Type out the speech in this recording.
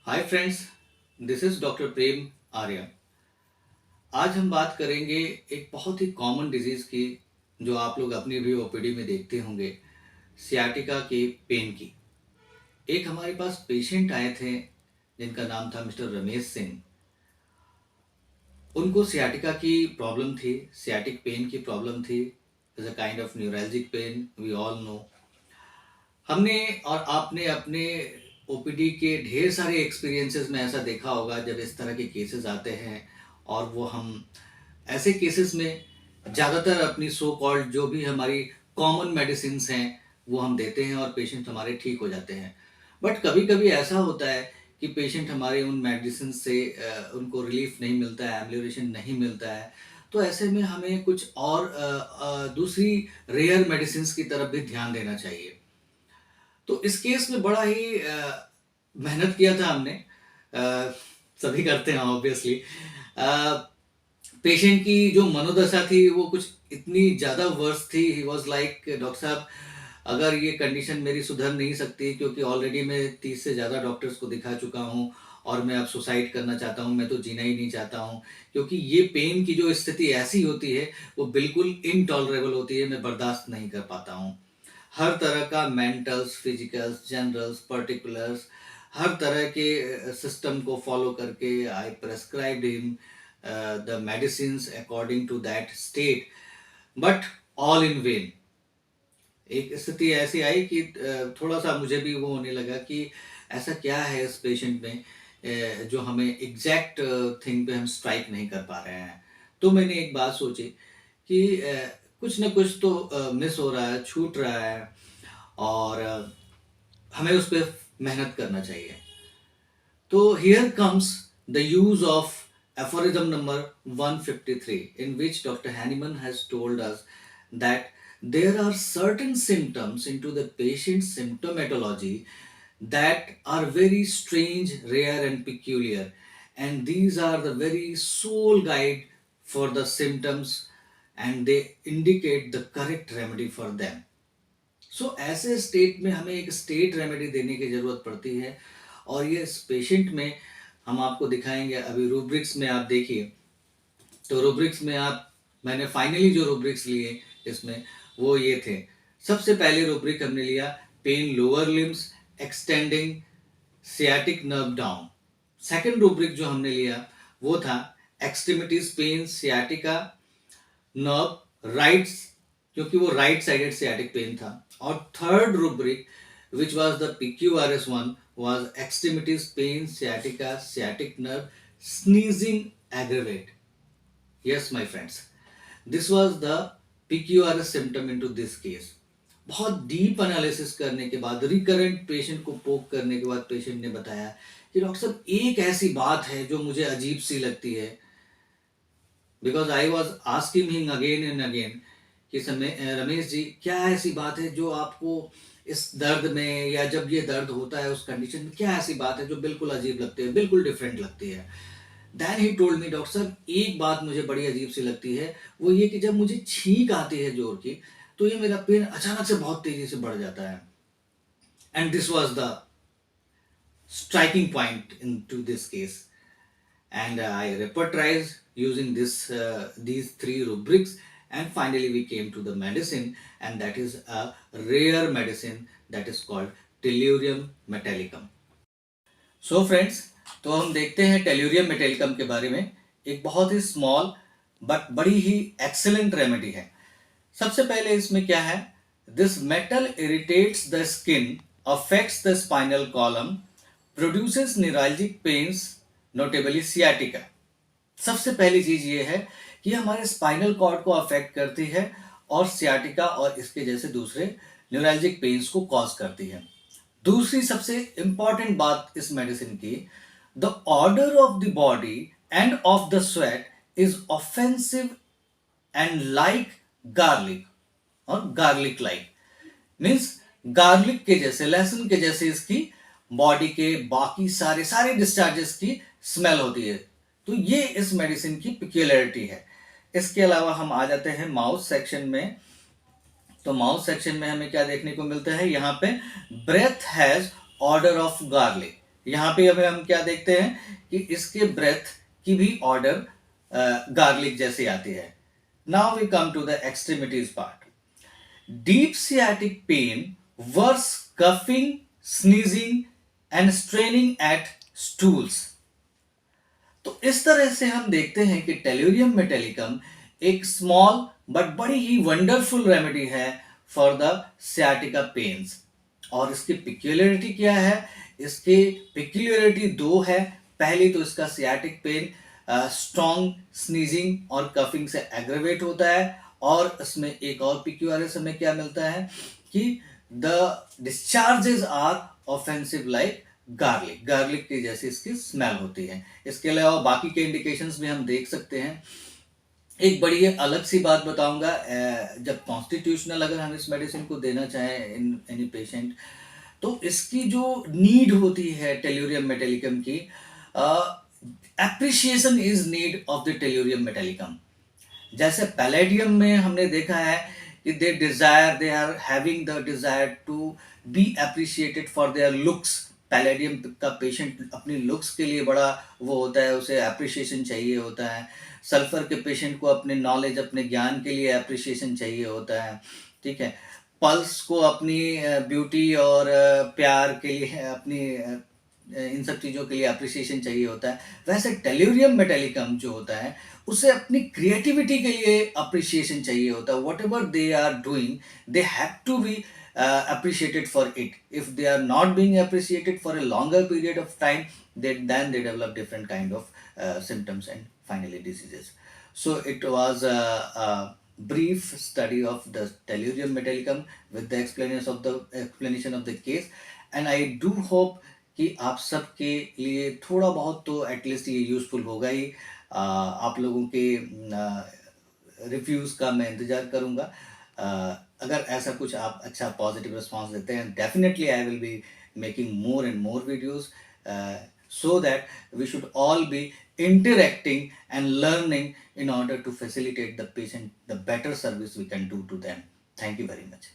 Hi friends, this is doctor Prem Arya. आज हम बात करेंगे एक बहुत ही कॉमन डिजीज़ की, जो आप लोग अपनी भी ओपीडी में देखते होंगे, सियाटिका के पेन की। एक हमारे पास पेशेंट आए थे जिनका नाम था मिस्टर रमेश सिंह। उनको सियाटिका की प्रॉब्लम थी, सियाटिक पेन की प्रॉब्लम थी। Is a kind of neuralgic pain, we all know. हमने और आपने अपने ओपीडी के ढेर सारे एक्सपीरियंसेस में ऐसा देखा होगा, जब इस तरह के केसेस आते हैं और वो हम ऐसे केसेस में ज़्यादातर अपनी सो कॉल्ड जो भी हमारी कॉमन मेडिसिन्स हैं वो हम देते हैं और पेशेंट हमारे ठीक हो जाते हैं। बट कभी कभी ऐसा होता है कि पेशेंट हमारे उन मेडिसिन से उनको रिलीफ नहीं मिलता है, एम्लियोरेशन नहीं मिलता है। तो ऐसे में हमें कुछ और दूसरी रेयर मेडिसिन की तरफ भी ध्यान देना चाहिए। तो इस केस में बड़ा ही मेहनत किया था हमने। अ, सभी करते हैं ऑब्वियसली। पेशेंट की जो मनोदशा थी वो कुछ इतनी ज़्यादा वर्स थी। ही वाज लाइक, डॉक्टर साहब अगर ये कंडीशन मेरी सुधर नहीं सकती, क्योंकि ऑलरेडी मैं 30 से ज़्यादा डॉक्टर्स को दिखा चुका हूँ और मैं अब सुसाइड करना चाहता हूँ, मैं तो जीना ही नहीं चाहता हूँ। क्योंकि ये पेन की जो स्थिति ऐसी होती है वो बिल्कुल इनटॉलरेबल होती है, मैं बर्दाश्त नहीं कर पाता हूँ। हर तरह का मेंटल्स, फिजिकल्स, जनरल्स, पर्टिकुलर्स, हर तरह के सिस्टम को फॉलो करके I prescribed him the medicines according to that state, but all in vain. एक स्थिति ऐसी आई कि थोड़ा सा मुझे भी वो होने लगा कि ऐसा क्या है इस पेशेंट में, जो हमें एग्जैक्ट थिंग पे हम स्ट्राइक नहीं कर पा रहे हैं। तो मैंने एक बात सोची कि कुछ ना कुछ तो मिस हो रहा है, छूट रहा है, और हमें उस पर मेहनत करना चाहिए। So here comes the use of aphorism number 153, in which Dr. Hahnemann has told us that there are certain symptoms into the patient's symptomatology that are very strange, rare, and peculiar, and these are the very sole guide for the symptoms, and they indicate the correct remedy for them. ऐसे state में हमें एक state remedy देने की ज़रूरत पड़ती है, और ये इस पेशेंट में हम आपको दिखाएंगे। अभी रूब्रिक्स में आप देखिए, तो रूब्रिक्स में आप, मैंने फाइनली जो रूब्रिक्स लिए इसमें वो ये थे। सबसे पहले रूब्रिक हमने लिया pain lower limbs extending sciatic nerve down. Second rubric जो हमने लिया वो था extremities pain sciatica nerve right, क्योंकि वो राइट साइडेड सियाटिक पेन था। और third rubric which was the PQRS one was extremities pain sciatica sciatic nerve sneezing aggravate. Yes my friends, this was the PQRS symptom into this case. बहुत deep analysis करने के बाद, recurrent patient को पोक करने के बाद पेशेंट ने बताया कि डॉक्टर साहब एक ऐसी बात है जो मुझे अजीब सी लगती है। Because I was asking him again and again कि समय रमेश जी, क्या ऐसी बात है जो आपको इस दर्द में, या जब ये दर्द होता है उस कंडीशन में, क्या ऐसी बात है जो बिल्कुल अजीब लगती है, बिल्कुल डिफरेंट लगती है। Then he told me, doctor साहब एक बात मुझे बड़ी अजीब सी लगती है, वो ये कि जब मुझे छींक आती है जोर की, तो ये मेरा पेन अचानक से बहुत तेजी से बढ़ जाता है। And this was the striking point in to this case, and I repertorized using these three rubrics, and finally we came to the medicine, and that is a rare medicine that is called Tellurium metallicum. So friends, तो हम देखते हैं tellurium metallicum के बारे में। एक बहुत ही small but बड़ी ही एक्सेलेंट रेमेडी है। सबसे पहले इसमें क्या है, this metal irritates the skin, affects the spinal column, produces neuralgic pains notably sciatica. सबसे पहली चीज ये है कि हमारे स्पाइनल कॉर्ड को अफेक्ट करती है और सियाटिका और इसके जैसे दूसरे न्यूरल्जिक पेन्स को कॉज करती है। दूसरी सबसे इंपॉर्टेंट बात इस मेडिसिन की, the order of the body end of the sweat is offensive and like garlic, और गार्लिक लाइक मीन्स गार्लिक के जैसे, लहसुन के जैसे इसकी बॉडी के बाकी सारे सारे डिस्चार्जेस की स्मेल होती है। तो ये इस मेडिसिन की पिक्यूलरिटी है। इसके अलावा हम आ जाते हैं माउथ सेक्शन में। तो माउथ सेक्शन में हमें क्या देखने को मिलता है, यहाँ पे breath has odour of garlic, यहाँ पे अभी हम क्या देखते हैं कि इसके ब्रेथ की भी ऑर्डर गार्लिक जैसे आती है. Now we come to the extremities part. Deep sciatic pain, worse coughing, sneezing, and straining at stools. तो इस तरह से हम देखते हैं कि टेल्यूरियम मेटेलिकम एक स्मॉल बट बड़ी ही वंडरफुल रेमेडी है फॉर द सियाटिका पेन्स. और इसकी पिक्यूलियरिटी क्या है? इसकी पिक्यूलियरिटी दो है. पहली तो इसका सियाटिक पेन स्ट्रॉन्ग स्नीजिंग और कफिंग से एग्रेवेट होता है. और इसमें एक और पिक्यूआरएस हमें क्या मिलता है कि the discharges are offensive like garlic. Garlic की जैसी इसकी स्मेल होती है. इसके अलावा बाकी के इंडिकेशंस भी हम देख सकते हैं. एक बड़ी अलग सी बात बताऊंगा. जब कॉन्स्टिट्यूशनल अगर हम इस मेडिसिन को देना चाहें इन एनी पेशेंट, तो इसकी जो नीड होती है टेल्यूरियम मेटेलिकम की, appreciation is need of the tellurium metallicum. जैसे पैलेडियम में हमने देखा है कि they are having the desire to be appreciated for their looks. Palladium का पेशेंट अपनी लुक्स के लिए बड़ा वो होता है, उसे अप्रिशिएशन चाहिए होता है. सल्फर के पेशेंट को अपने नॉलेज अपने ज्ञान के लिए अप्रिशिएशन चाहिए होता है. ठीक है. पल्स को अपनी ब्यूटी और प्यार के लिए अपनी इन सब चीज़ों के लिए अप्रिसिएशन चाहिए होता है. वैसे टेल्यूरियम मेटेलिकम जो होता है उसे अपनी क्रिएटिविटी के लिए अप्रिसिएशन चाहिए होता है. Whatever they are doing they have to be appreciated for it. If they are not being appreciated for a longer period of time, then they develop different kind of symptoms and finally diseases. So it was a brief study of the tellurium metallicum with the explanation of the case, and I do hope कि आप सबके लिए थोड़ा बहुत तो at least ये useful होगा ही. आप लोगों के रिव्यूज़ का मैं इंतज़ार करूँगा. अगर ऐसा कुछ आप अच्छा पॉजिटिव रिस्पॉन्स देते हैं, definitely I will be making more and more videos so that we should all be interacting and learning in order to facilitate the patient the better service we can do to them. Thank you very much.